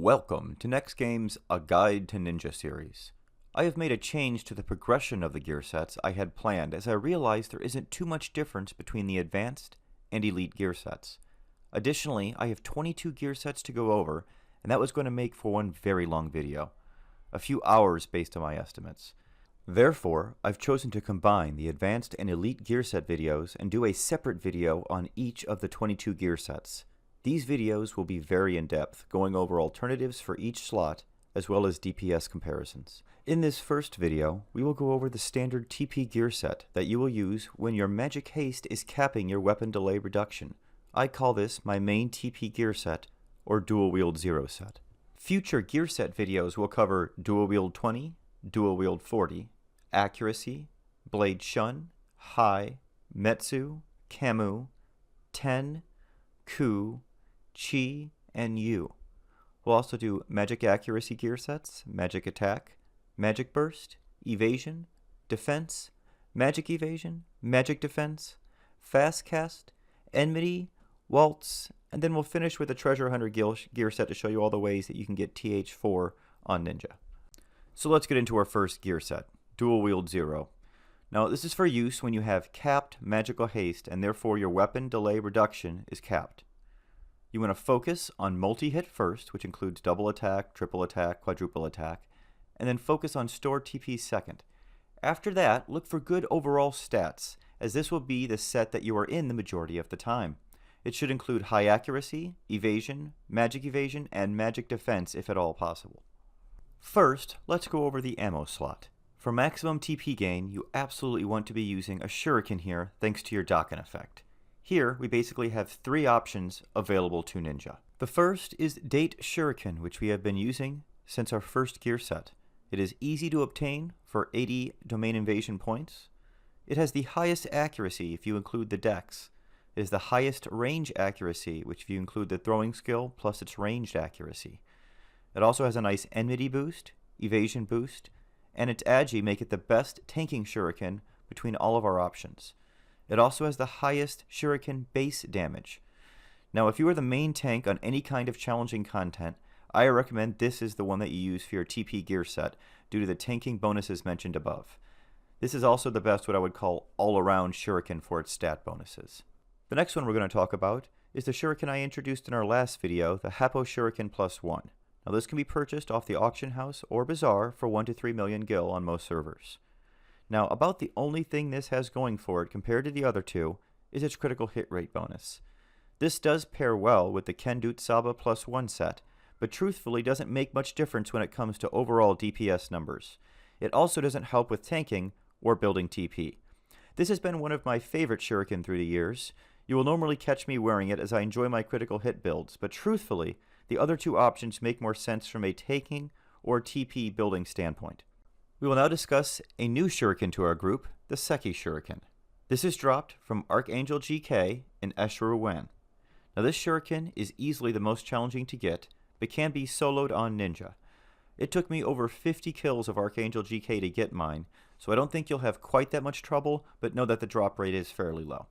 Welcome to Next Game's A Guide to Ninja series. I have made a change to the progression of the gear sets I had planned as I realized there isn't too much difference between the advanced and elite gear sets. Additionally, I have 22 gear sets to go over, and that was going to make for one very long video. A few hours based on my estimates. Therefore, I've chosen to combine the advanced and elite gear set videos and do a separate video on each of the 22 gear sets. These videos will be very in-depth, going over alternatives for each slot, as well as DPS comparisons. In this first video, we will go over the standard TP gear set that you will use when your magic haste is capping your weapon delay reduction. I call this my main TP gear set, or dual wield 0 set. Future gear set videos will cover dual wield 20, dual wield 40, accuracy, blade shun, high, metsu, camu, 10, ku, chi, and yu. We'll also do magic accuracy gear sets, magic attack, magic burst, evasion, defense, magic evasion, magic defense, fast cast, enmity, waltz, and then we'll finish with a treasure hunter gear set to show you all the ways that you can get TH4 on Ninja. So let's get into our first gear set, dual wield 0. Now this is for use when you have capped magical haste and therefore your weapon delay reduction is capped. You want to focus on multi-hit first, which includes double attack, triple attack, quadruple attack, and then focus on store TP second. After that, look for good overall stats, as this will be the set that you are in the majority of the time. It should include high accuracy, evasion, and magic defense if at all possible. First, let's go over the ammo slot. For maximum TP gain, you absolutely want to be using a Shuriken here thanks to your Dokken effect. Here, we basically have three options available to Ninja. The first is Date Shuriken, which we have been using since our first gear set. It is easy to obtain for 80 domain invasion points. It has the highest accuracy if you include the dex. It is the highest range accuracy, which if you include the throwing skill plus its ranged accuracy. It also has a nice enmity boost, evasion boost, and its agi make it the best tanking Shuriken between all of our options. It also has the highest Shuriken base damage. Now, if you are the main tank on any kind of challenging content, I recommend this is the one that you use for your TP gear set due to the tanking bonuses mentioned above. This is also the best what I would call all-around Shuriken for its stat bonuses. The next one we're going to talk about is the Shuriken I introduced in our last video, the Happo Shuriken Plus 1. Now this can be purchased off the auction house or bazaar for 1 to 3 million gil on most servers. Now, about the only thing this has going for it compared to the other two is its critical hit rate bonus. This does pair well with the Kendut Saba Plus 1 set, but truthfully doesn't make much difference when it comes to overall DPS numbers. It also doesn't help with tanking or building TP. This has been one of my favorite Shuriken through the years. You will normally catch me wearing it as I enjoy my critical hit builds, but truthfully, the other two options make more sense from a tanking or TP building standpoint. We will now discuss a new Shuriken to our group, the Seki Shuriken. This is dropped from Archangel GK in Eshru Wen. Now this Shuriken is easily the most challenging to get, but can be soloed on Ninja. It took me over 50 kills of Archangel GK to get mine, so I don't think you'll have quite that much trouble, but know that the drop rate is fairly low.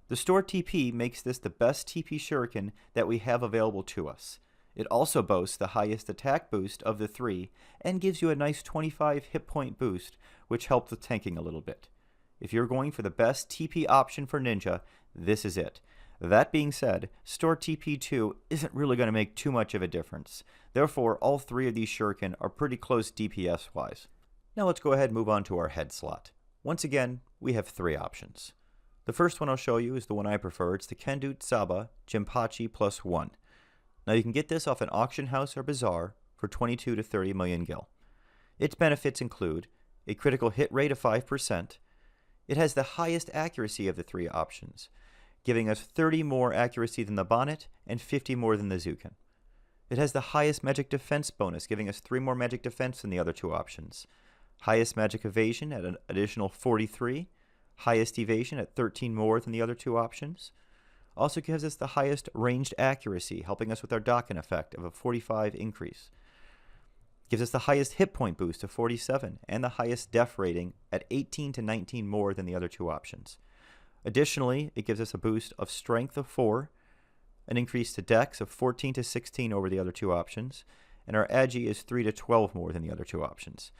The store TP makes this the best TP Shuriken that we have available to us. It also boasts the highest attack boost of the three and gives you a nice 25 hit point boost, which helps with tanking a little bit. If you're going for the best TP option for Ninja, this is it. That being said, Store TP2 isn't really going to make too much of a difference. Therefore, all three of these Shuriken are pretty close DPS-wise. Now let's go ahead and move on to our head slot. Once again, we have three options. The first one I'll show you is the one I prefer. It's the Kendut Saba Jinpachi Plus 1. Now you can get this off an auction house or bazaar for 22 to 30 million gil. Its benefits include a critical hit rate of 5%. It has the highest accuracy of the three options, giving us 30 more accuracy than the Bonnet and 50 more than the Zuken. It has the highest magic defense bonus, giving us 3 more magic defense than the other two options. Highest magic evasion at an additional 43. Highest evasion at 13 more than the other two options. Also gives us the highest ranged accuracy, helping us with our Dokken effect of a 45 increase. Gives us the highest hit point boost of 47 and the highest def rating at 18 to 19 more than the other two options. Additionally, it gives us a boost of strength of 4, an increase to dex of 14 to 16 over the other two options, and our agi is 3 to 12 more than the other two options.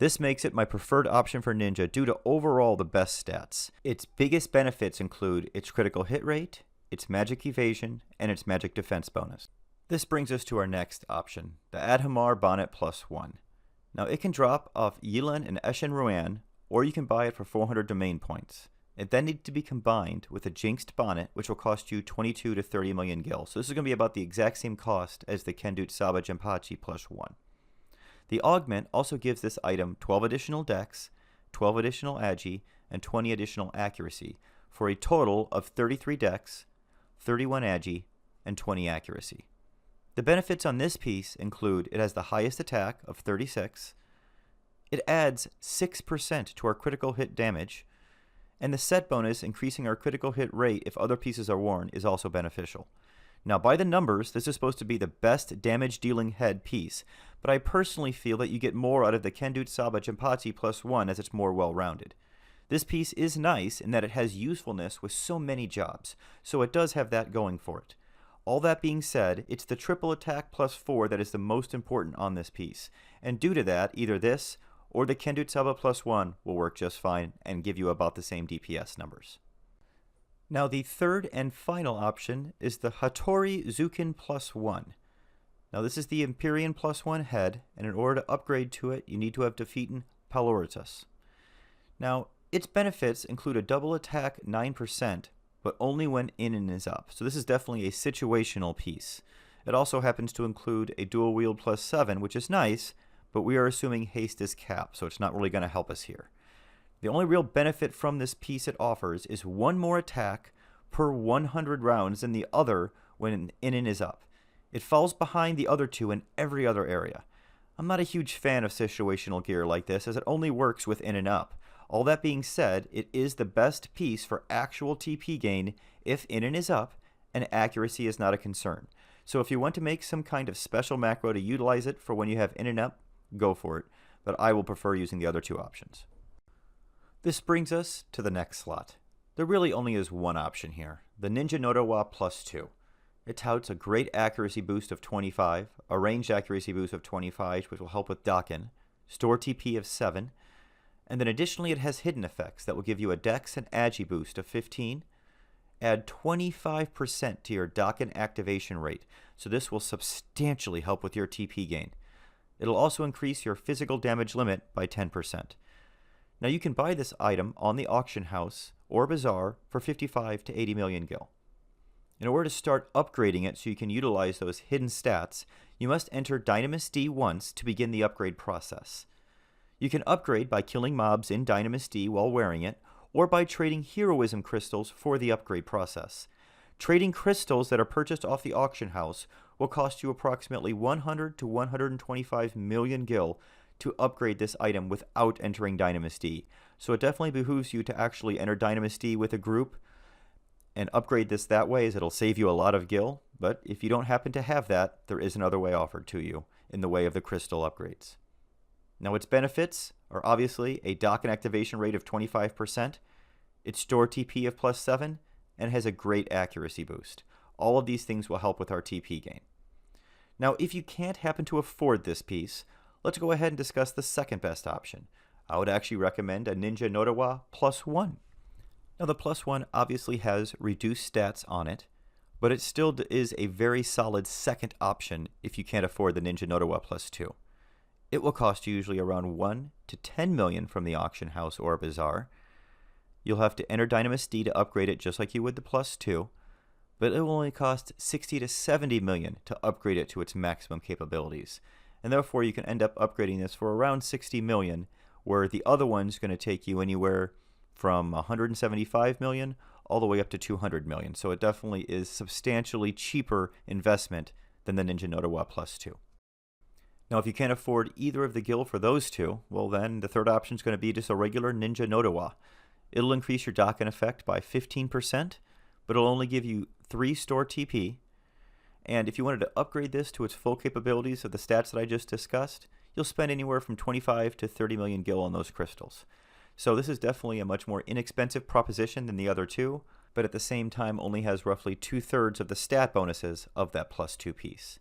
This makes it my preferred option for Ninja due to overall the best stats. Its biggest benefits include its critical hit rate, its magic evasion, and its magic defense bonus. This brings us to our next option, the Adhamar Bonnet Plus 1. Now it can drop off Yilan and Eshin Ruan, or you can buy it for 400 domain points. It then needs to be combined with a Jinxed Bonnet, which will cost you 22 to 30 million gil. So this is going to be about the exact same cost as the Kendut Saba Jinpachi Plus 1. The augment also gives this item 12 additional dex, 12 additional agi, and 20 additional accuracy, for a total of 33 dex, 31 agi, and 20 accuracy. The benefits on this piece include it has the highest attack of 36, it adds 6% to our critical hit damage, and the set bonus increasing our critical hit rate if other pieces are worn is also beneficial. Now by the numbers, this is supposed to be the best damage dealing head piece, but I personally feel that you get more out of the Kendut Saba Jinpachi Plus 1 as it's more well rounded. This piece is nice in that it has usefulness with so many jobs, so it does have that going for it. All that being said, it's the triple attack plus 4 that is the most important on this piece, and due to that, either this or the Kendut Saba Plus 1 will work just fine and give you about the same DPS numbers. Now the third and final option is the Hattori Zukin Plus 1. Now this is the Empyrean Plus 1 head, and in order to upgrade to it, you need to have defeated Paloritas. Now, its benefits include a double attack 9%, but only when in is up. So this is definitely a situational piece. It also happens to include a dual wield plus 7, which is nice, but we are assuming haste is capped, so it's not really going to help us here. The only real benefit from this piece it offers is one more attack per 100 rounds than the other when in is up. It falls behind the other two in every other area. I'm not a huge fan of situational gear like this, as it only works with in and up. All that being said, it is the best piece for actual TP gain if in and is up and accuracy is not a concern. So if you want to make some kind of special macro to utilize it for when you have in and up, go for it, but I will prefer using the other two options. This brings us to the next slot. There really only is one option here, the Ninja Nodowa Plus 2. It touts a great accuracy boost of 25, a ranged accuracy boost of 25, which will help with Dakin, store TP of 7, and then additionally it has hidden effects that will give you a dex and agi boost of 15, add 25% to your Dakin activation rate, so this will substantially help with your TP gain. It'll also increase your physical damage limit by 10%. Now you can buy this item on the auction house or bazaar for 55 to 80 million gil. In order to start upgrading it so you can utilize those hidden stats, you must enter Dynamis D once to begin the upgrade process. You can upgrade by killing mobs in Dynamis D while wearing it, or by trading heroism crystals for the upgrade process. Trading crystals that are purchased off the auction house will cost you approximately 100 to 125 million gil to upgrade this item without entering Dynamis D. So it definitely behooves you to actually enter Dynamis D with a group and upgrade this that way, as it'll save you a lot of gil. But if you don't happen to have that, there is another way offered to you in the way of the crystal upgrades. Now its benefits are obviously a Dakin activation rate of 25%, its store TP of plus 7, and has a great accuracy boost. All of these things will help with our TP gain. Now if you can't happen to afford this piece, let's go ahead and discuss the second best option. I would actually recommend a Ninja Nodowa Plus 1. Now the Plus 1 obviously has reduced stats on it, but it still is a very solid second option if you can't afford the Ninja Nodowa Plus 2. It will cost you usually around 1 to 10 million from the auction house or bazaar. You'll have to enter Dynamis D to upgrade it just like you would the Plus 2, but it will only cost 60 to 70 million to upgrade it to its maximum capabilities. And therefore you can end up upgrading this for around 60 million, where the other one's going to take you anywhere from 175 million all the way up to 200 million. So it definitely is substantially cheaper investment than the Ninja Nodowa Plus 2. Now if you can't afford either of the gil for those two, well then the third option is going to be just a regular Ninja Nodowa. It'll increase your Dakin effect by 15%, but it'll only give you 3 store TP. And if you wanted to upgrade this to its full capabilities of the stats that I just discussed, you'll spend anywhere from 25 to 30 million gil on those crystals. So this is definitely a much more inexpensive proposition than the other two, but at the same time only has roughly 2/3 of the stat bonuses of that plus 2 piece.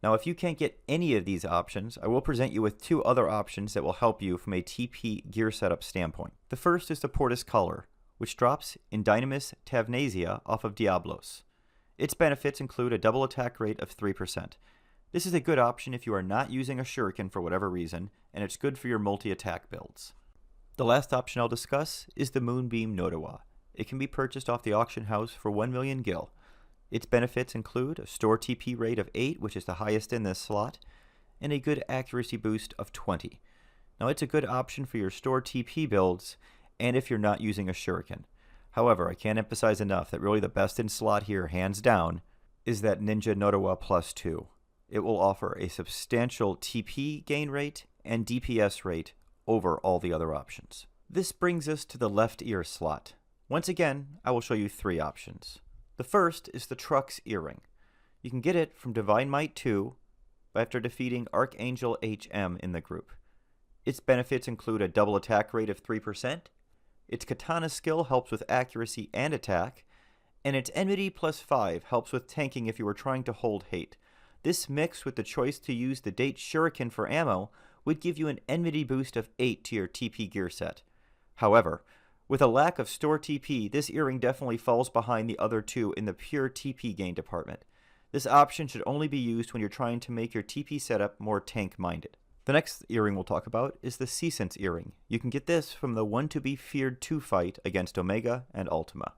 Now, if you can't get any of these options, I will present you with two other options that will help you from a TP gear setup standpoint. The first is the Portus Color, which drops in Dynamis Tavnasia off of Diablos. Its benefits include a double attack rate of 3%. This is a good option if you are not using a Shuriken for whatever reason, and it's good for your multi-attack builds. The last option I'll discuss is the Moonbeam Nodowa. It can be purchased off the auction house for 1 million gil. Its benefits include a store TP rate of 8, which is the highest in this slot, and a good accuracy boost of 20. Now, it's a good option for your store TP builds and if you're not using a Shuriken. However, I can't emphasize enough that really the best in slot here, hands down, is that Ninja Nodowa Plus 2. It will offer a substantial TP gain rate and DPS rate over all the other options. This brings us to the left ear slot. Once again, I will show you three options. The first is the Trux Earring. You can get it from Divine Might 2 after defeating Archangel HM in the group. Its benefits include a double attack rate of 3%, its Katana skill helps with accuracy and attack, and its Enmity plus 5 helps with tanking if you are trying to hold hate. This mixed with the choice to use the Date Shuriken for ammo would give you an Enmity boost of 8 to your TP gear set. However, with a lack of store TP, this earring definitely falls behind the other two in the pure TP gain department. This option should only be used when you're trying to make your TP setup more tank-minded. The next earring we'll talk about is the Seasense Earring. You can get this from the One to Be Feared 2 fight against Omega and Ultima.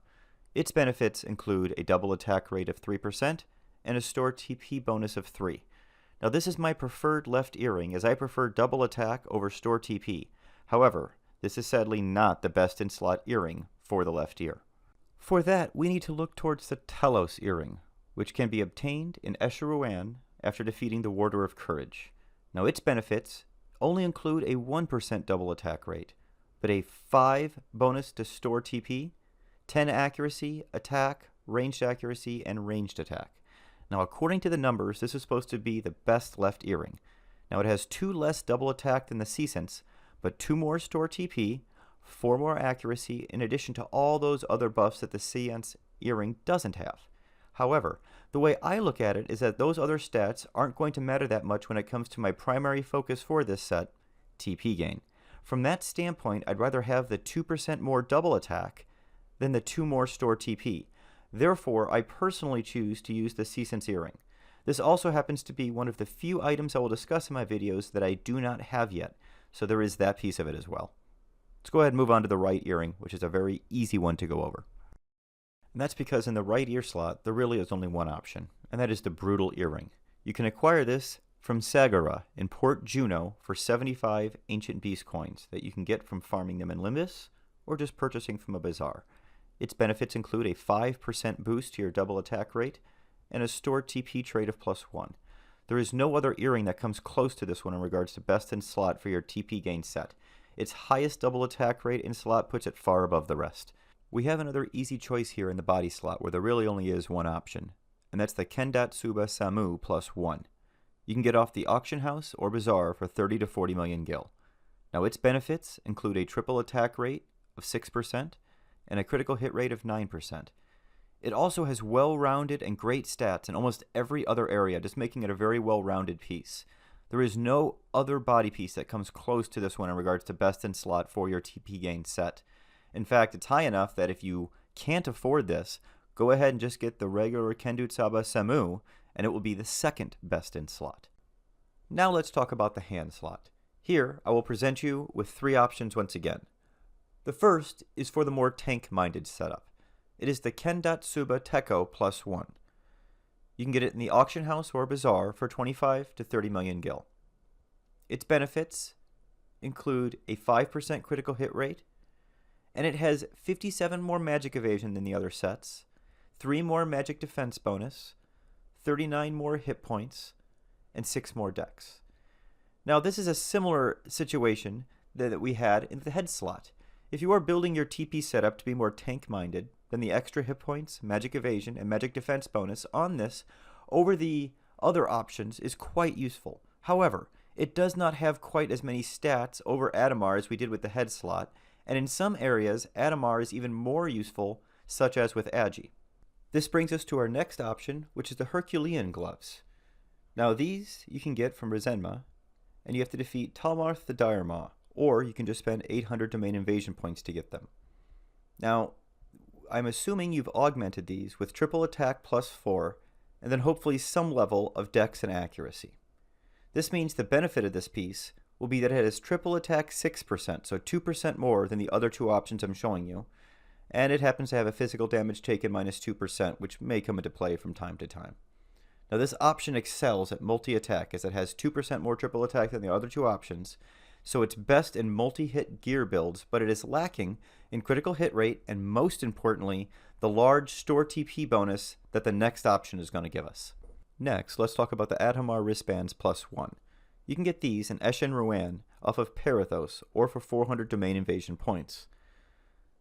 Its benefits include a double attack rate of 3% and a store TP bonus of 3. Now, this is my preferred left earring, as I prefer double attack over store TP. However, this is sadly not the best in slot earring for the left ear. For that, we need to look towards the Telos Earring, which can be obtained in Escher after defeating the Warder of Courage. Now, its benefits only include a 1% double attack rate, but a 5 bonus to store TP, 10 accuracy, attack, ranged accuracy, and ranged attack. Now, according to the numbers, this is supposed to be the best left earring. Now, it has 2 less double attack than the Seasense, but 2 more store TP, 4 more accuracy, in addition to all those other buffs that the Seasense earring doesn't have. However, the way I look at it is that those other stats aren't going to matter that much when it comes to my primary focus for this set, TP gain. From that standpoint, I'd rather have the 2% more double attack than the 2 more store TP. Therefore, I personally choose to use the Seasense Earring. This also happens to be one of the few items I will discuss in my videos that I do not have yet, so there is that piece of it as well. Let's go ahead and move on to the right earring, which is a very easy one to go over. And that's because in the right ear slot, there really is only one option, and that is the Brutal Earring. You can acquire this from Sagara in Port Juno for 75 Ancient Beast coins that you can get from farming them in Limbus or just purchasing from a bazaar. Its benefits include a 5% boost to your double attack rate and a stored TP trait of +1. There is no other earring that comes close to this one in regards to best in slot for your TP gain set. Its highest double attack rate in slot puts it far above the rest. We have another easy choice here in the body slot where there really only is one option, and that's the Kendatsuba Samu +1. You can get off the auction house or bazaar for 30 to 40 million gil. Now, its benefits include a triple attack rate of 6% and a critical hit rate of 9%. It also has well-rounded and great stats in almost every other area, just making it a very well-rounded piece. There is no other body piece that comes close to this one in regards to best in slot for your TP gain set. In fact, it's high enough that if you can't afford this, go ahead and just get the regular Kendatsuba Samu, and it will be the second best in slot. Now let's talk about the hand slot. Here, I will present you with 3 options once again. The first is for the more tank-minded setup. It is the Kendatsuba Teko +1. You can get it in the auction house or bazaar for 25 to 30 million gil. Its benefits include a 5% critical hit rate, and it has 57 more magic evasion than the other sets, 3 more magic defense bonus, 39 more hit points, and 6 more dex. Now, this is a similar situation that we had in the head slot. If you are building your TP setup to be more tank-minded, then the extra hit points, magic evasion, and magic defense bonus on this over the other options is quite useful. However, it does not have quite as many stats over Adamar as we did with the head slot, and in some areas, Adamar is even more useful, such as with Agi. This brings us to our next option, which is the Herculean gloves. Now these you can get from Rezenma, and you have to defeat Talmarth the Dire Maw, or you can just spend 800 domain invasion points to get them. Now, I'm assuming you've augmented these with triple attack plus 4, and then hopefully some level of dex and accuracy. This means the benefit of this piece will be that it has triple attack 6%, so 2% more than the other two options I'm showing you, and it happens to have a physical damage taken minus 2%, which may come into play from time to time. Now this option excels at multi-attack as it has 2% more triple attack than the other two options, so it's best in multi-hit gear builds, but it is lacking in critical hit rate and most importantly, the large store TP bonus that the next option is going to give us. Next, let's talk about the Adhamar wristbands plus 1. You can get these in Eshen Ruan off of Parathos or for 400 domain invasion points.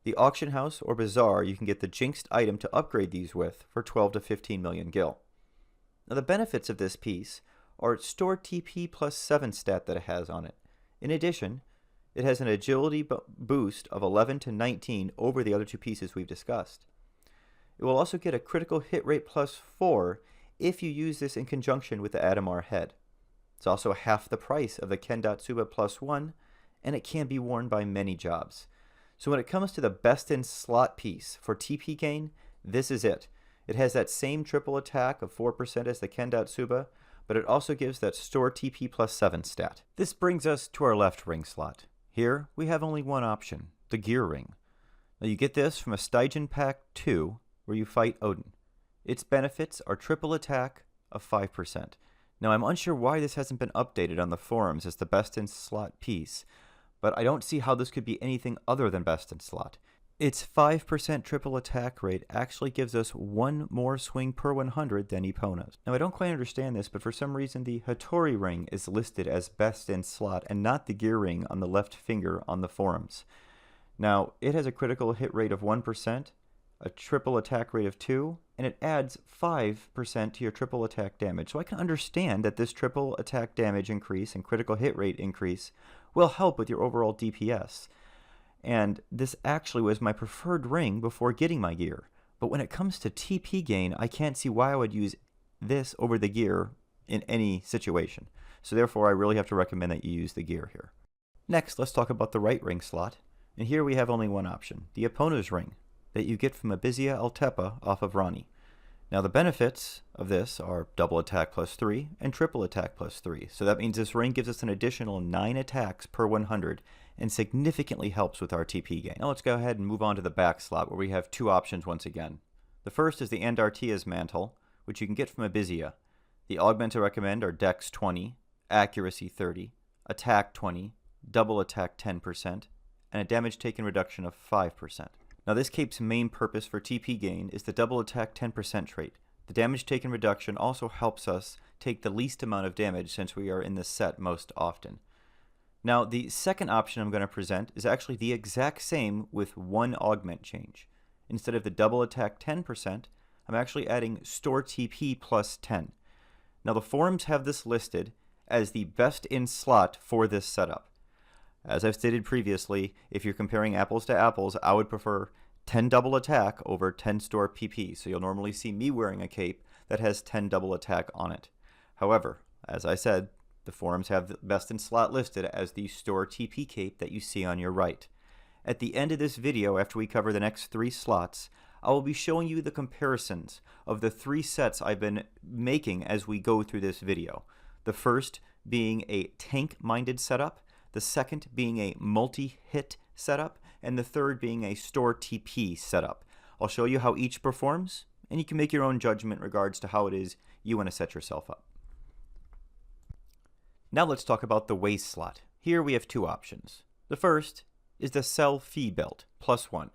The auction house or bazaar you can get the jinxed item to upgrade these with for 12 to 15 million gil. Now the benefits of this piece are its store TP plus 7 stat that it has on it. In addition, it has an agility boost of 11 to 19 over the other two pieces we've discussed. It will also get a critical hit rate plus 4 if you use this in conjunction with the Adhamar head. It's also half the price of the Kendatsuba plus 1, and it can be worn by many jobs. So when it comes to the best in slot piece for TP gain, this is it. It has that same triple attack of 4% as the Kendatsuba, but it also gives that store TP plus 7 stat. This brings us to our left ring slot. Here we have only one option, the gear ring. Now you get this from a Stygian Pack 2 where you fight Odin. Its benefits are triple attack of 5%. Now I'm unsure why this hasn't been updated on the forums as the best in slot piece, but I don't see how this could be anything other than best in slot. Its 5% triple attack rate actually gives us one more swing per 100 than Epona's. Now I don't quite understand this, but for some reason the Hattori ring is listed as best in slot and not the gear ring on the left finger on the forums. Now it has a critical hit rate of 1%, a triple attack rate of 2, and it adds 5% to your triple attack damage. So I can understand that this triple attack damage increase and critical hit rate increase will help with your overall DPS. And this actually was my preferred ring before getting my gear. But when it comes to TP gain, I can't see why I would use this over the gear in any situation. So therefore, I really have to recommend that you use the gear here. Next, let's talk about the right ring slot. And here we have only one option, the Epona's ring, that you get from Abizia Altepa off of Rani. Now the benefits of this are double attack plus 3 and triple attack plus 3. So that means this ring gives us an additional 9 attacks per 100 and significantly helps with our TP gain. Now let's go ahead and move on to the back slot where we have two options once again. The first is the Andartia's mantle, which you can get from Abizia. The augments I recommend are Dex 20, Accuracy 30, Attack 20, Double Attack 10%, and a damage taken reduction of 5%. Now this cape's main purpose for TP gain is the double attack 10% trait. The damage taken reduction also helps us take the least amount of damage since we are in this set most often. Now the second option I'm going to present is actually the exact same with one augment change. Instead of the double attack 10%, I'm actually adding store TP plus 10. Now the forums have this listed as the best in slot for this setup. As I've stated previously, if you're comparing apples to apples, I would prefer 10 double attack over 10 store PP, so you'll normally see me wearing a cape that has 10 double attack on it. However, as I said, the forums have the best in slot listed as the store TP cape that you see on your right. At the end of this video, after we cover the next 3 slots, I will be showing you the comparisons of the 3 sets I've been making as we go through this video. The first being a tank-minded setup, the second being a multi-hit setup, and the third being a store TP setup. I'll show you how each performs, and you can make your own judgment in regards to how it is you want to set yourself up. Now let's talk about the waist slot. Here we have 2 options. The first is the Cell Fee belt, plus 1.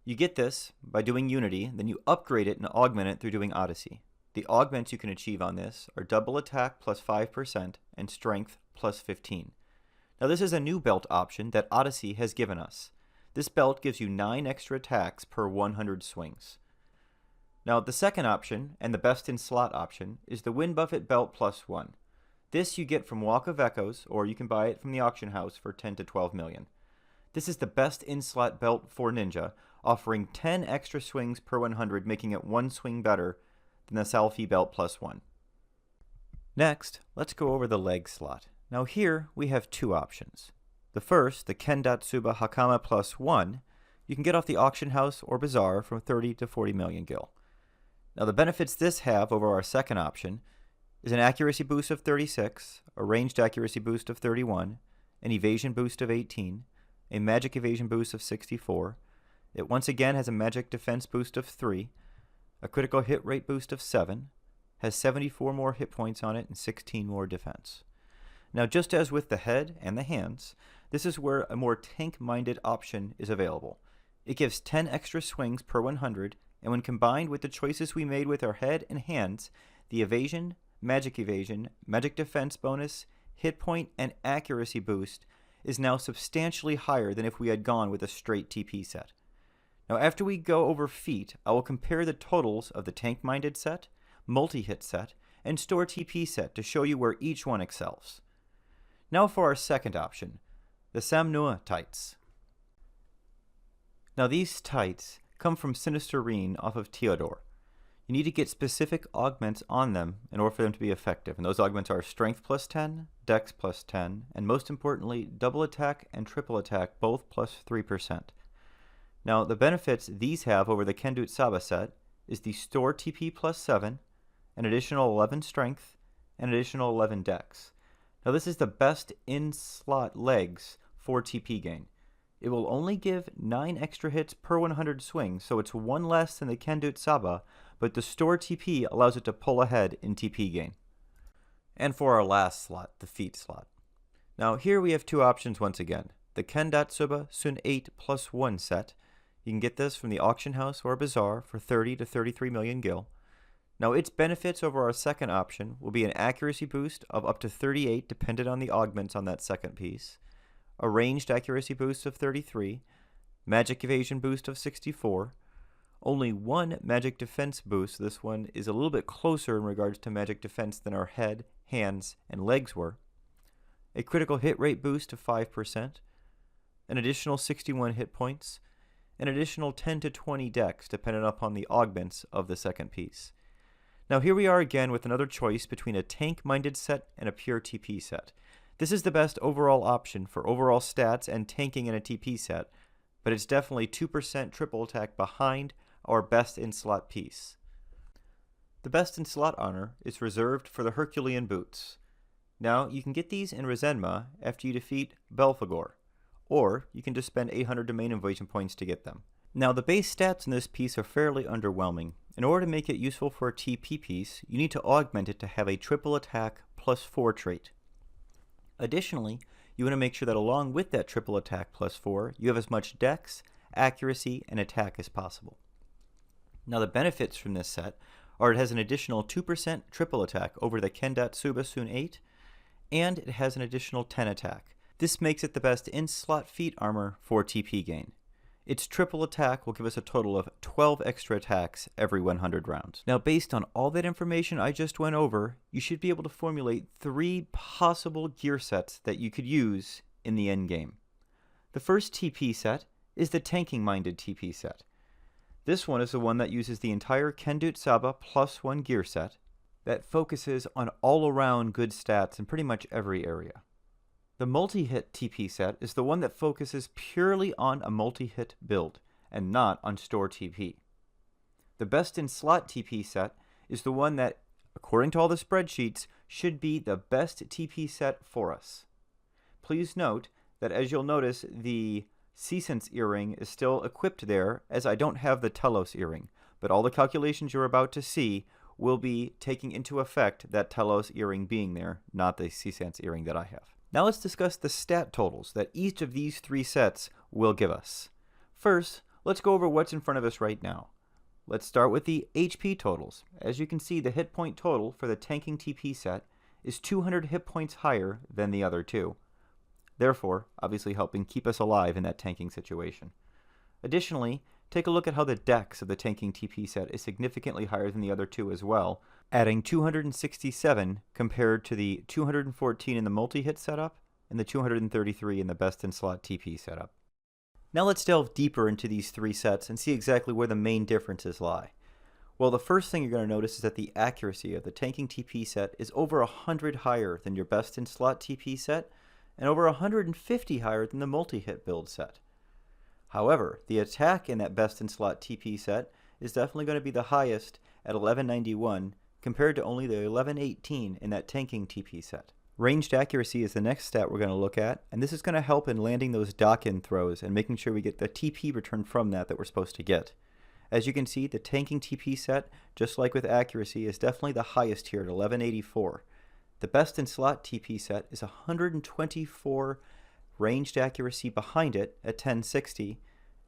You get this by doing Unity, then you upgrade it and augment it through doing Odyssey. The augments you can achieve on this are double attack plus 5% and strength plus 15. Now this is a new belt option that Odyssey has given us. This belt gives you 9 extra attacks per 100 swings. Now the second option, and the best in slot option, is the Wind Buffet belt plus 1. This you get from Walk of Echoes, or you can buy it from the auction house for 10 to 12 million. This is the best in slot belt for Ninja, offering 10 extra swings per 100, making it 1 swing better than the Salfi belt plus 1. Next, let's go over the leg slot. Now here we have two options. The first, the Kendatsuba Hakama Plus 1, you can get off the auction house or bazaar from 30 to 40 million gil. Now the benefits this have over our second option is an accuracy boost of 36, a ranged accuracy boost of 31, an evasion boost of 18, a magic evasion boost of 64. It once again has a magic defense boost of 3, a critical hit rate boost of 7, has 74 more hit points on it and 16 more defense. Now just as with the head and the hands, this is where a more tank-minded option is available. It gives 10 extra swings per 100, and when combined with the choices we made with our head and hands, the evasion, magic defense bonus, hit point, and accuracy boost is now substantially higher than if we had gone with a straight TP set. Now after we go over feat, I will compare the totals of the tank-minded set, multi-hit set, and store TP set to show you where each one excels. Now for our second option, the Samnua tights. Now these tights come from Sinisterine off of Theodore. You need to get specific augments on them in order for them to be effective, and those augments are Strength plus 10, Dex plus 10, and most importantly, double attack and triple attack, both plus 3%. Now the benefits these have over the Kendut Saba set is the store TP plus 7, an additional 11 strength, and an additional 11 dex. Now this is the best in-slot legs for TP gain. It will only give 9 extra hits per 100 swings, so it's 1 less than the Kendut Saba, but the store TP allows it to pull ahead in TP gain. And for our last slot, the feat slot. Now here we have two options once again. The Kendatsuba Sun 8 plus 1 set. You can get this from the auction house or bazaar for 30 to 33 million gil. Now its benefits over our second option will be an accuracy boost of up to 38 dependent on the augments on that second piece, a ranged accuracy boost of 33, magic evasion boost of 64, only one magic defense boost. This one is a little bit closer in regards to magic defense than our head, hands, and legs were, a critical hit rate boost of 5%, an additional 61 hit points, an additional 10 to 20 dex dependent upon the augments of the second piece. Now here we are again with another choice between a tank-minded set and a pure TP set. This is the best overall option for overall stats and tanking in a TP set, but it's definitely 2% triple attack behind our best in-slot piece. The best in-slot honor is reserved for the Herculean boots. Now you can get these in Resenma after you defeat Belphegor, or you can just spend 800 domain invasion points to get them. Now the base stats in this piece are fairly underwhelming. In order to make it useful for a TP piece, you need to augment it to have a triple attack plus 4 trait. Additionally, you want to make sure that along with that triple attack plus 4, you have as much dex, accuracy, and attack as possible. Now the benefits from this set are it has an additional 2% triple attack over the Kendatsuba Sun 8, and it has an additional 10 attack. This makes it the best in-slot feat armor for TP gain. Its triple attack will give us a total of 12 extra attacks every 100 rounds. Now based on all that information I just went over, you should be able to formulate 3 possible gear sets that you could use in the end game. The first TP set is the tanking-minded TP set. This one is the one that uses the entire Kendut Saba plus 1 gear set that focuses on all-around good stats in pretty much every area. The multi-hit TP set is the one that focuses purely on a multi-hit build and not on store TP. The best in slot TP set is the one that, according to all the spreadsheets, should be the best TP set for us. Please note that as you'll notice, the Seasons earring is still equipped there as I don't have the Telos earring, but all the calculations you're about to see will be taking into effect that Telos earring being there, not the Seasons earring that I have. Now let's discuss the stat totals that each of these 3 sets will give us. First, let's go over what's in front of us right now. Let's start with the HP totals. As you can see, the hit point total for the tanking TP set is 200 hit points higher than the other 2. Therefore, obviously helping keep us alive in that tanking situation. Additionally, take a look at how the dex of the tanking TP set is significantly higher than the other 2 as well, adding 267 compared to the 214 in the multi-hit setup and the 233 in the best-in-slot TP setup. Now let's delve deeper into these 3 sets and see exactly where the main differences lie. Well, the first thing you're going to notice is that the accuracy of the tanking TP set is over 100 higher than your best in slot TP set, and over 150 higher than the multi-hit build set. However, the attack in that best in slot TP set is definitely going to be the highest at 1191 compared to only the 1118 in that tanking TP set. Ranged accuracy is the next stat we're going to look at, and this is going to help in landing those dock-in throws and making sure we get the TP return from that we're supposed to get. As you can see, the tanking TP set, just like with accuracy, is definitely the highest here at 1184. The best in slot TP set is 124 ranged accuracy behind it at 1060,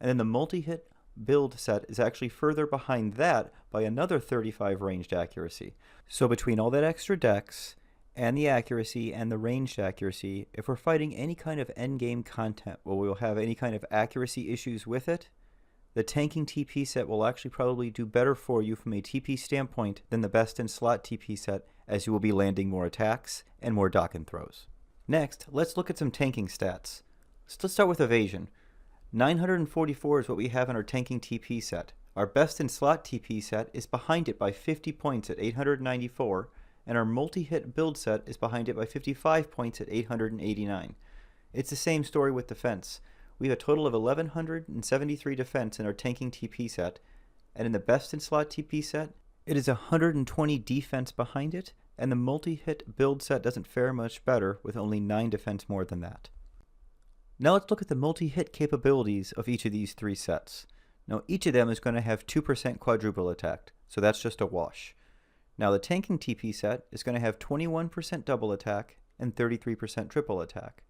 and then the multi-hit build set is actually further behind that by another 35 ranged accuracy. So between all that extra dex and the accuracy and the ranged accuracy, if we're fighting any kind of endgame content where we'll have any kind of accuracy issues with it, the tanking TP set will actually probably do better for you from a TP standpoint than the best in slot TP set, as you will be landing more attacks and more dock-in throws. Next, let's look at some tanking stats. So let's start with evasion. 944 is what we have in our tanking TP set. Our best in slot TP set is behind it by 50 points at 894, and our multi-hit build set is behind it by 55 points at 889. It's the same story with defense. We have a total of 1173 defense in our tanking TP set, and in the best in slot TP set, it is 120 defense behind it, and the multi-hit build set doesn't fare much better with only 9 defense more than that. Now let's look at the multi-hit capabilities of each of these three sets. Now each of them is going to have 2% quadruple attack, so that's just a wash. Now the tanking TP set is going to have 21% double attack and 33% triple attack.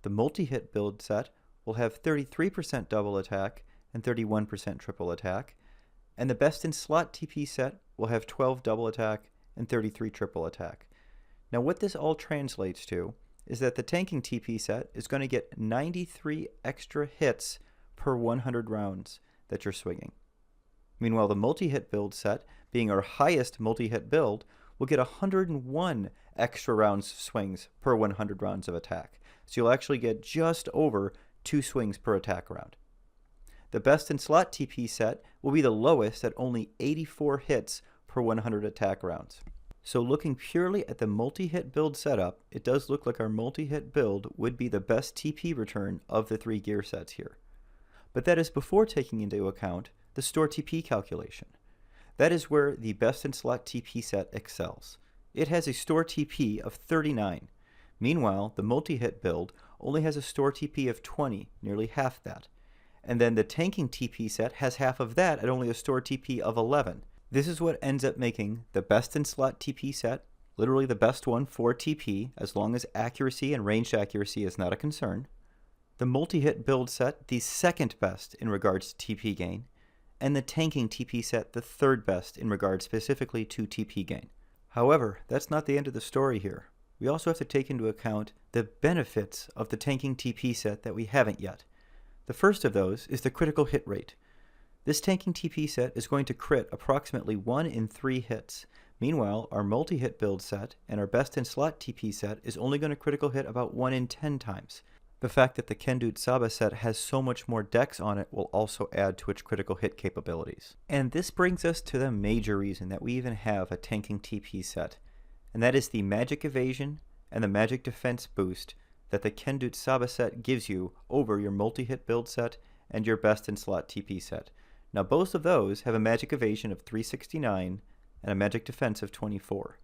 The multi-hit build set will have 33% double attack and 31% triple attack, and the best in slot TP set will have 12 double attack and 33 triple attack. Now what this all translates to is that the tanking TP set is going to get 93 extra hits per 100 rounds that you're swinging. Meanwhile, the multi-hit build set, being our highest multi-hit build, will get 101 extra rounds swings per 100 rounds of attack. So you'll actually get just over 2 swings per attack round. The best in slot TP set will be the lowest at only 84 hits per 100 attack rounds. So looking purely at the multi-hit build setup, it does look like our multi-hit build would be the best TP return of the 3 gear sets here. But that is before taking into account the store TP calculation. That is where the best in slot TP set excels. It has a store TP of 39. Meanwhile, the multi-hit build only has a store TP of 20, nearly half that. And then the tanking TP set has half of that at only a store TP of 11. This is what ends up making the best in slot TP set, literally the best one for TP, as long as accuracy and ranged accuracy is not a concern. The multi-hit build set, the second best in regards to TP gain, and the tanking TP set, the third best in regards specifically to TP gain. However, that's not the end of the story here. We also have to take into account the benefits of the tanking TP set that we haven't yet. The first of those is the critical hit rate. This tanking TP set is going to crit approximately 1 in 3 hits. Meanwhile, our multi-hit build set and our best in slot TP set is only going to critical hit about 1 in 10 times. The fact that the Kendut Saba set has so much more dex on it will also add to its critical hit capabilities. And this brings us to the major reason that we even have a tanking TP set, and that is the magic evasion and the magic defense boost that the Kendut Saba set gives you over your multi-hit build set and your best in slot TP set. Now both of those have a magic evasion of 369 and a magic defense of 24.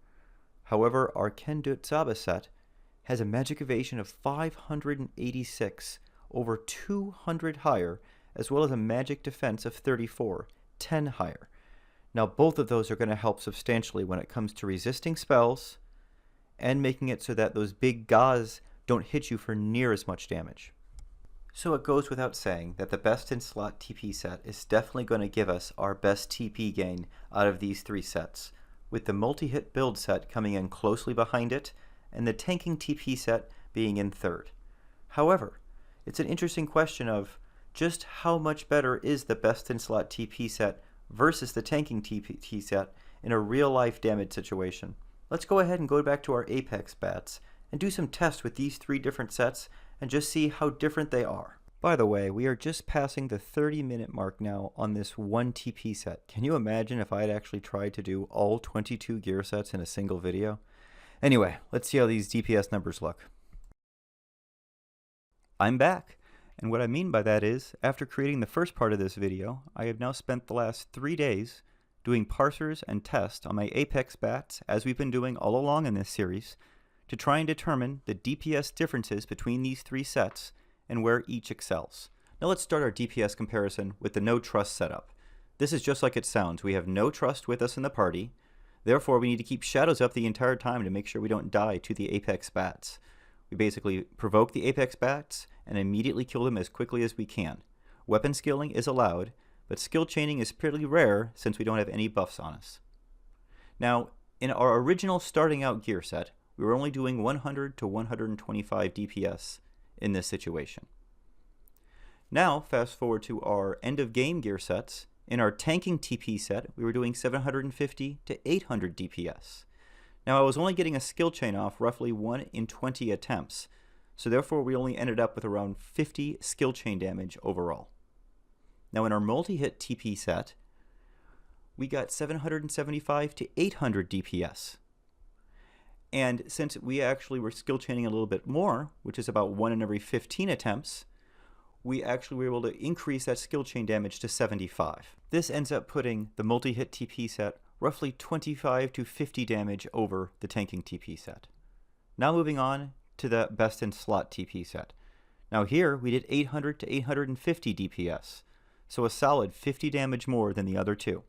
However, our Kendut Saba set has a magic evasion of 586, over 200 higher, as well as a magic defense of 34, 10 higher. Now both of those are going to help substantially when it comes to resisting spells and making it so that those big gauze don't hit you for near as much damage. So it goes without saying that the best in slot TP set is definitely going to give us our best TP gain out of these 3 sets, with the multi-hit build set coming in closely behind it and the tanking TP set being in third. However, it's an interesting question of just how much better is the best in slot TP set versus the tanking TP set in a real life damage situation. Let's go ahead and go back to our Apex bats and do some tests with these 3 different sets and just see how different they are. By the way, we are just passing the 30-minute mark now on this one TP set. Can you imagine if I had actually tried to do all 22 gear sets in a single video? Anyway, let's see how these DPS numbers look. I'm back, and what I mean by that is, after creating the first part of this video, I have now spent the last 3 days doing parsers and tests on my Apex bats, as we've been doing all along in this series, to try and determine the DPS differences between these 3 sets and where each excels. Now let's start our DPS comparison with the no trust setup. This is just like it sounds. We have no trust with us in the party, therefore we need to keep shadows up the entire time to make sure we don't die to the Apex bats. We basically provoke the Apex bats and immediately kill them as quickly as we can. Weapon skilling is allowed, but skill chaining is pretty rare since we don't have any buffs on us. Now, in our original starting out gear set, we were only doing 100 to 125 DPS in this situation. Now, fast forward to our end of game gear sets. In our tanking TP set, we were doing 750 to 800 DPS. Now, I was only getting a skill chain off roughly 1 in 20 attempts, so therefore we only ended up with around 50 skill chain damage overall. Now, in our multi-hit TP set, we got 775 to 800 DPS. And since we actually were skill chaining a little bit more, which is about 1 in every 15 attempts, we actually were able to increase that skill chain damage to 75. This ends up putting the multi-hit TP set roughly 25 to 50 damage over the tanking TP set. Now moving on to the best in slot TP set. Now here we did 800 to 850 DPS, so a solid 50 damage more than the other two.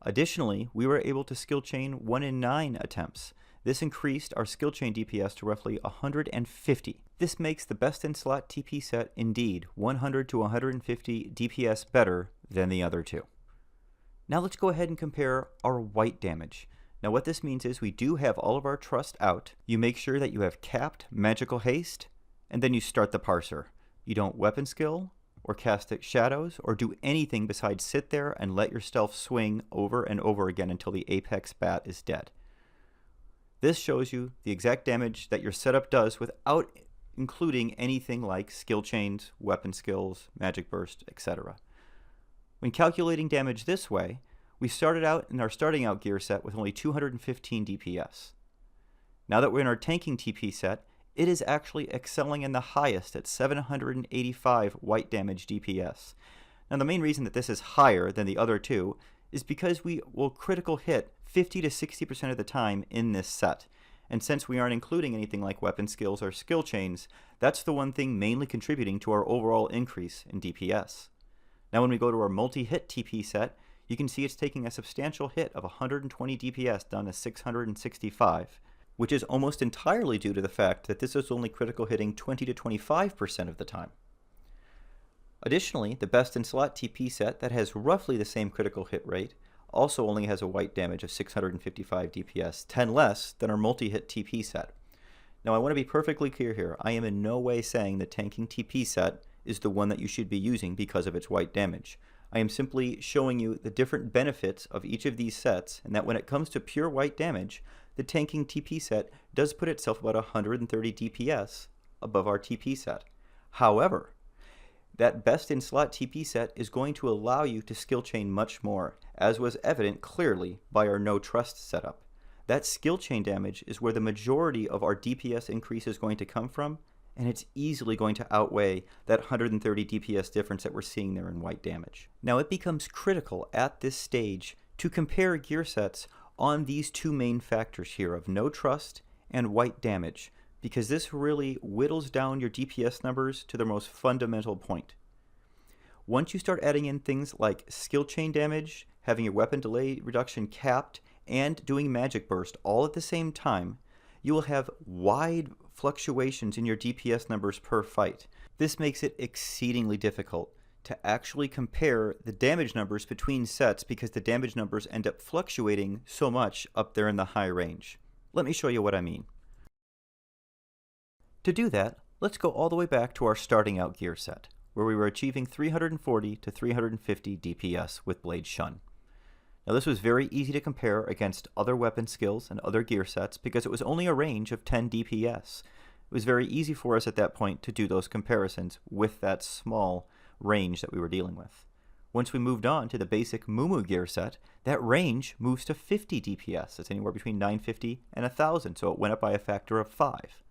Additionally, we were able to skill chain 1 in 9 attempts. This increased our skill chain DPS to roughly 150. This makes the best in slot TP set indeed 100 to 150 DPS better than the other two. Now let's go ahead and compare our white damage. Now what this means is we do have all of our trust out. You make sure that you have capped magical haste, and then you start the parser. You don't weapon skill or cast shadows or do anything besides sit there and let your stealth swing over and over again until the Apex bat is dead. This shows you the exact damage that your setup does without including anything like skill chains, weapon skills, magic burst, etc. When calculating damage this way, we started out in our starting out gear set with only 215 DPS. Now that we're in our tanking TP set, it is actually excelling in the highest at 785 white damage DPS. Now the main reason that this is higher than the other two is because we will critical hit 50 to 60% of the time in this set. And since we aren't including anything like weapon skills or skill chains, that's the one thing mainly contributing to our overall increase in DPS. Now when we go to our multi-hit TP set, you can see it's taking a substantial hit of 120 DPS down to 665, which is almost entirely due to the fact that this is only critical hitting 20 to 25% of the time. Additionally, the best in slot TP set that has roughly the same critical hit rate also only has a white damage of 655 DPS, 10 less than our multi-hit TP set. Now I want to be perfectly clear here. I am in no way saying the tanking TP set is the one that you should be using because of its white damage. I am simply showing you the different benefits of each of these sets, and that when it comes to pure white damage, the tanking TP set does put itself about 130 DPS above our TP set. However, that best in slot TP set is going to allow you to skill chain much more, as was evident clearly by our no trust setup. That skill chain damage is where the majority of our DPS increase is going to come from, and it's easily going to outweigh that 130 DPS difference that we're seeing there in white damage. Now it becomes critical at this stage to compare gear sets on these two main factors here of no trust and white damage, because this really whittles down your DPS numbers to their most fundamental point. Once you start adding in things like skill chain damage, having your weapon delay reduction capped, and doing magic burst all at the same time, you will have wide fluctuations in your DPS numbers per fight. This makes it exceedingly difficult to actually compare the damage numbers between sets because the damage numbers end up fluctuating so much up there in the high range. Let me show you what I mean. To do that, let's go all the way back to our starting out gear set, where we were achieving 340 to 350 DPS with Blade Shun. Now this was very easy to compare against other weapon skills and other gear sets because it was only a range of 10 DPS. It was very easy for us at that point to do those comparisons with that small range that we were dealing with. Once we moved on to the basic Mumu gear set, that range moves to 50 DPS. It's anywhere between 950 and 1000, so it went up by a factor of 5.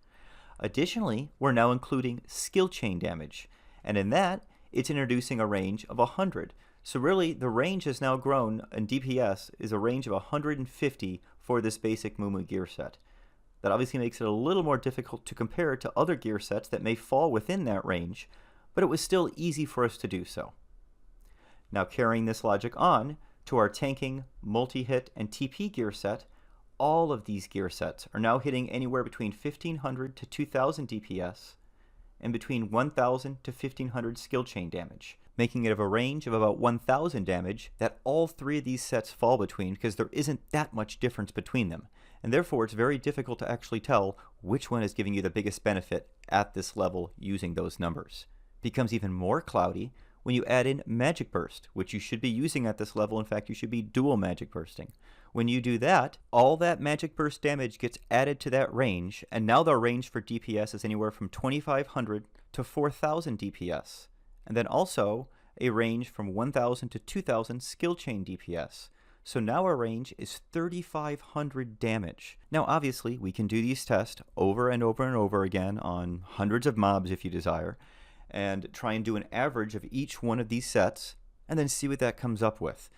Additionally, we're now including skill chain damage, and in that, it's introducing a range of 100. So really, the range has now grown, and DPS is a range of 150 for this basic Mumu gear set. That obviously makes it a little more difficult to compare to other gear sets that may fall within that range, but it was still easy for us to do so. Now carrying this logic on to our tanking, multi-hit, and TP gear set, all of these gear sets are now hitting anywhere between 1500 to 2000 DPS and between 1000 to 1500 skill chain damage, making it of a range of about 1000 damage that all three of these sets fall between because there isn't that much difference between them. And therefore it's very difficult to actually tell which one is giving you the biggest benefit at this level using those numbers. It becomes even more cloudy when you add in Magic Burst, which you should be using at this level. In fact, you should be dual Magic Bursting. When you do that, all that Magic Burst damage gets added to that range, and now the range for DPS is anywhere from 2500 to 4000 DPS. And then also a range from 1000 to 2000 skill chain DPS. So now our range is 3500 damage. Now obviously we can do these tests over and over and over again on hundreds of mobs if you desire, and try and do an average of each one of these sets, and then see what that comes up with.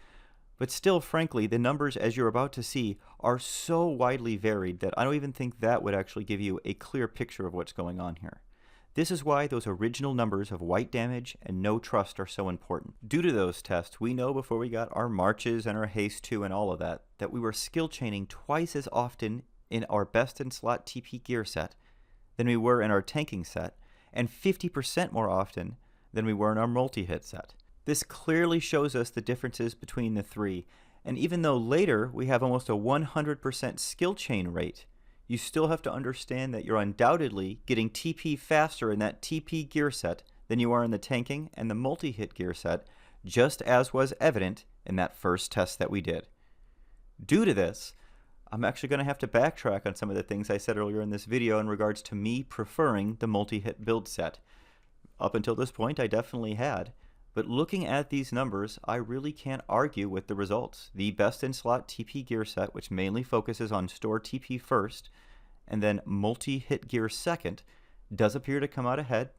But still, frankly, the numbers, as you're about to see, are so widely varied that I don't even think that would actually give you a clear picture of what's going on here. This is why those original numbers of white damage and no trust are so important. Due to those tests, we know before we got our marches and our haste 2 and all of that, that we were skill chaining twice as often in our best in slot TP gear set than we were in our tanking set, and 50% more often than we were in our multi-hit set. This clearly shows us the differences between the three, and even though later we have almost a 100% skill chain rate, you still have to understand that you're undoubtedly getting TP faster in that TP gear set than you are in the tanking and the multi-hit gear set, just as was evident in that first test that we did. Due to this, I'm actually going to have to backtrack on some of the things I said earlier in this video in regards to me preferring the multi-hit build set. Up until this point, I definitely had, but looking at these numbers, I really can't argue with the results. The best in slot TP gear set, which mainly focuses on store TP first, and then multi-hit gear second, does appear to come out ahead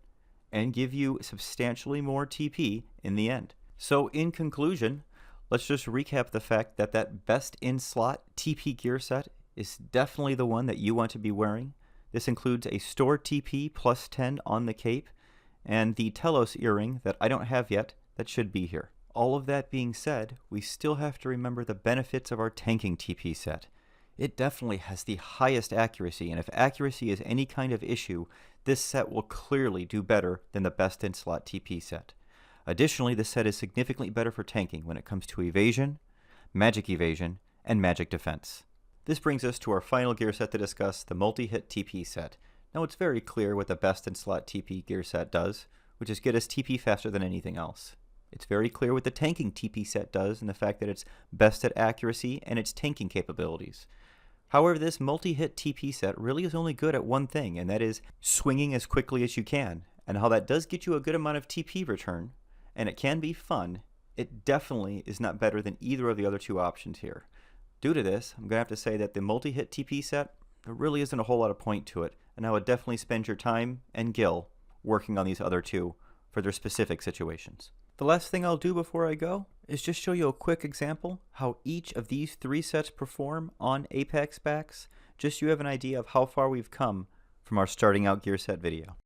and give you substantially more TP in the end. So in conclusion, let's just recap the fact that that best in slot TP gear set is definitely the one that you want to be wearing. This includes a store TP plus 10 on the cape, and the Telos earring that I don't have yet that should be here. All of that being said, we still have to remember the benefits of our tanking TP set. It definitely has the highest accuracy, and if accuracy is any kind of issue, this set will clearly do better than the best in slot TP set. Additionally, this set is significantly better for tanking when it comes to evasion, magic evasion, and magic defense. This brings us to our final gear set to discuss, the multi-hit TP set. Now it's very clear what the best in slot TP gear set does, which is get us TP faster than anything else. It's very clear what the tanking TP set does in the fact that it's best at accuracy and its tanking capabilities. However, this multi-hit TP set really is only good at one thing, and that is swinging as quickly as you can. And how that does get you a good amount of TP return, and it can be fun, it definitely is not better than either of the other two options here. Due to this, I'm going to have to say that the multi-hit TP set, there really isn't a whole lot of point to it, and I would definitely spend your time and gil working on these other two for their specific situations. The last thing I'll do before I go is just show you a quick example how each of these three sets perform on Apex backs, just so you have an idea of how far we've come from our starting out gear set video.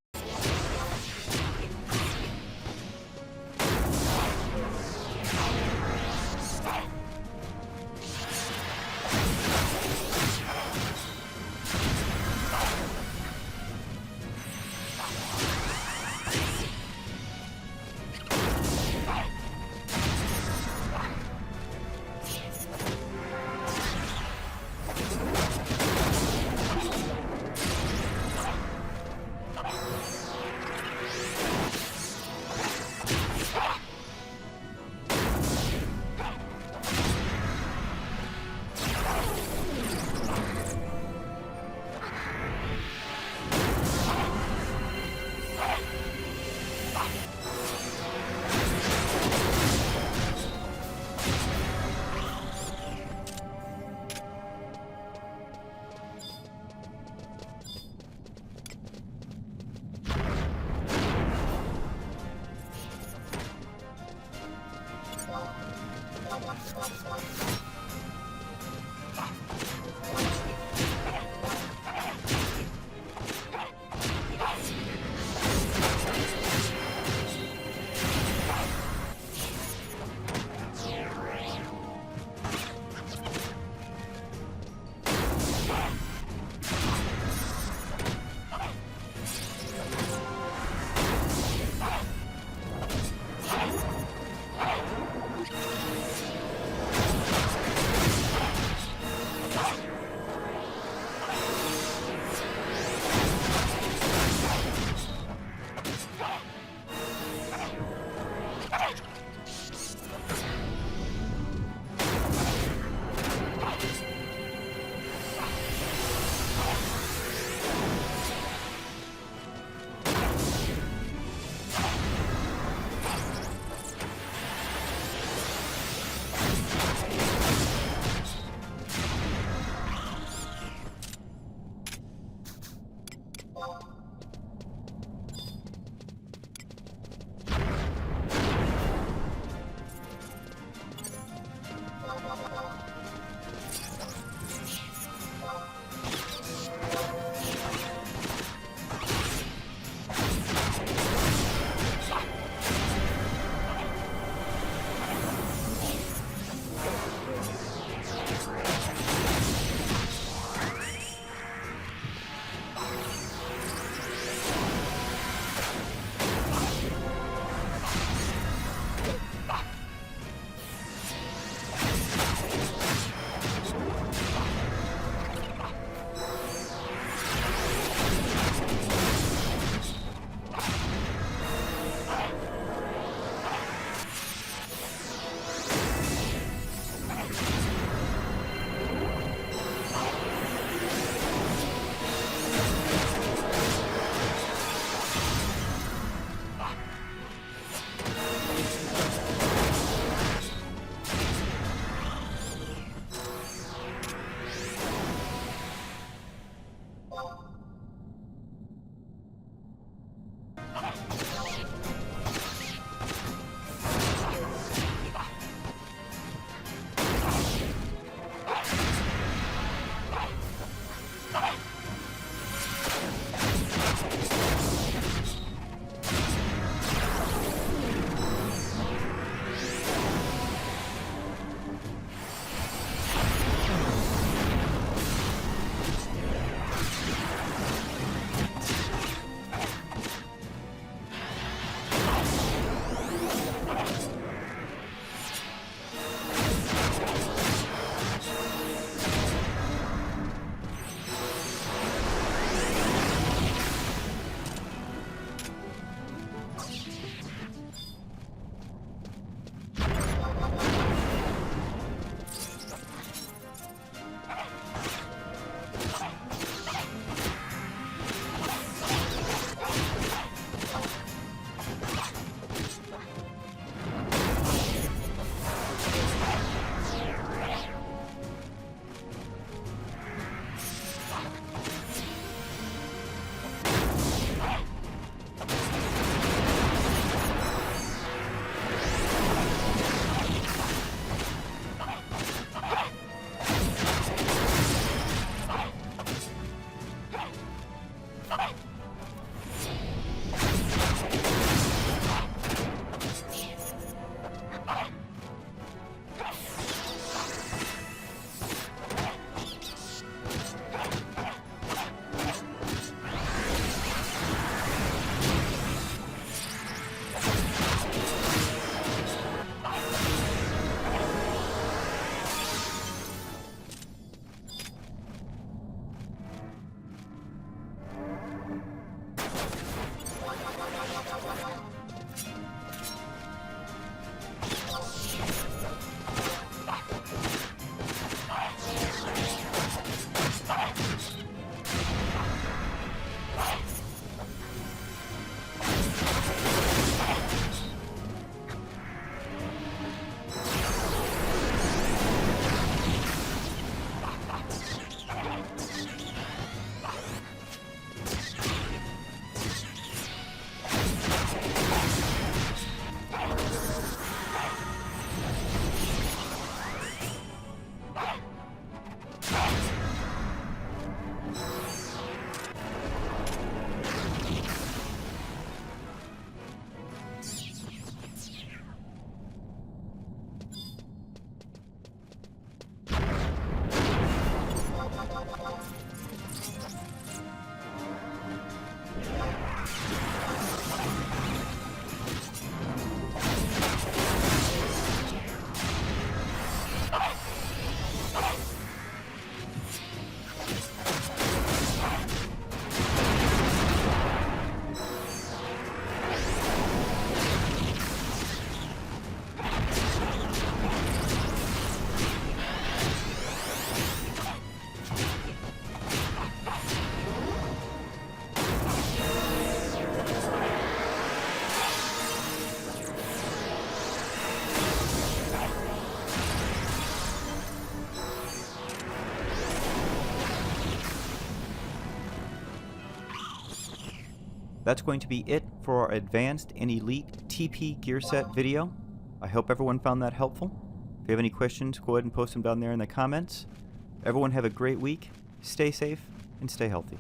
that's going to be it for our Advanced and Elite TP Gearset video. I hope everyone found that helpful. If you have any questions, go ahead and post them down there in the comments. Everyone have a great week, stay safe, and stay healthy.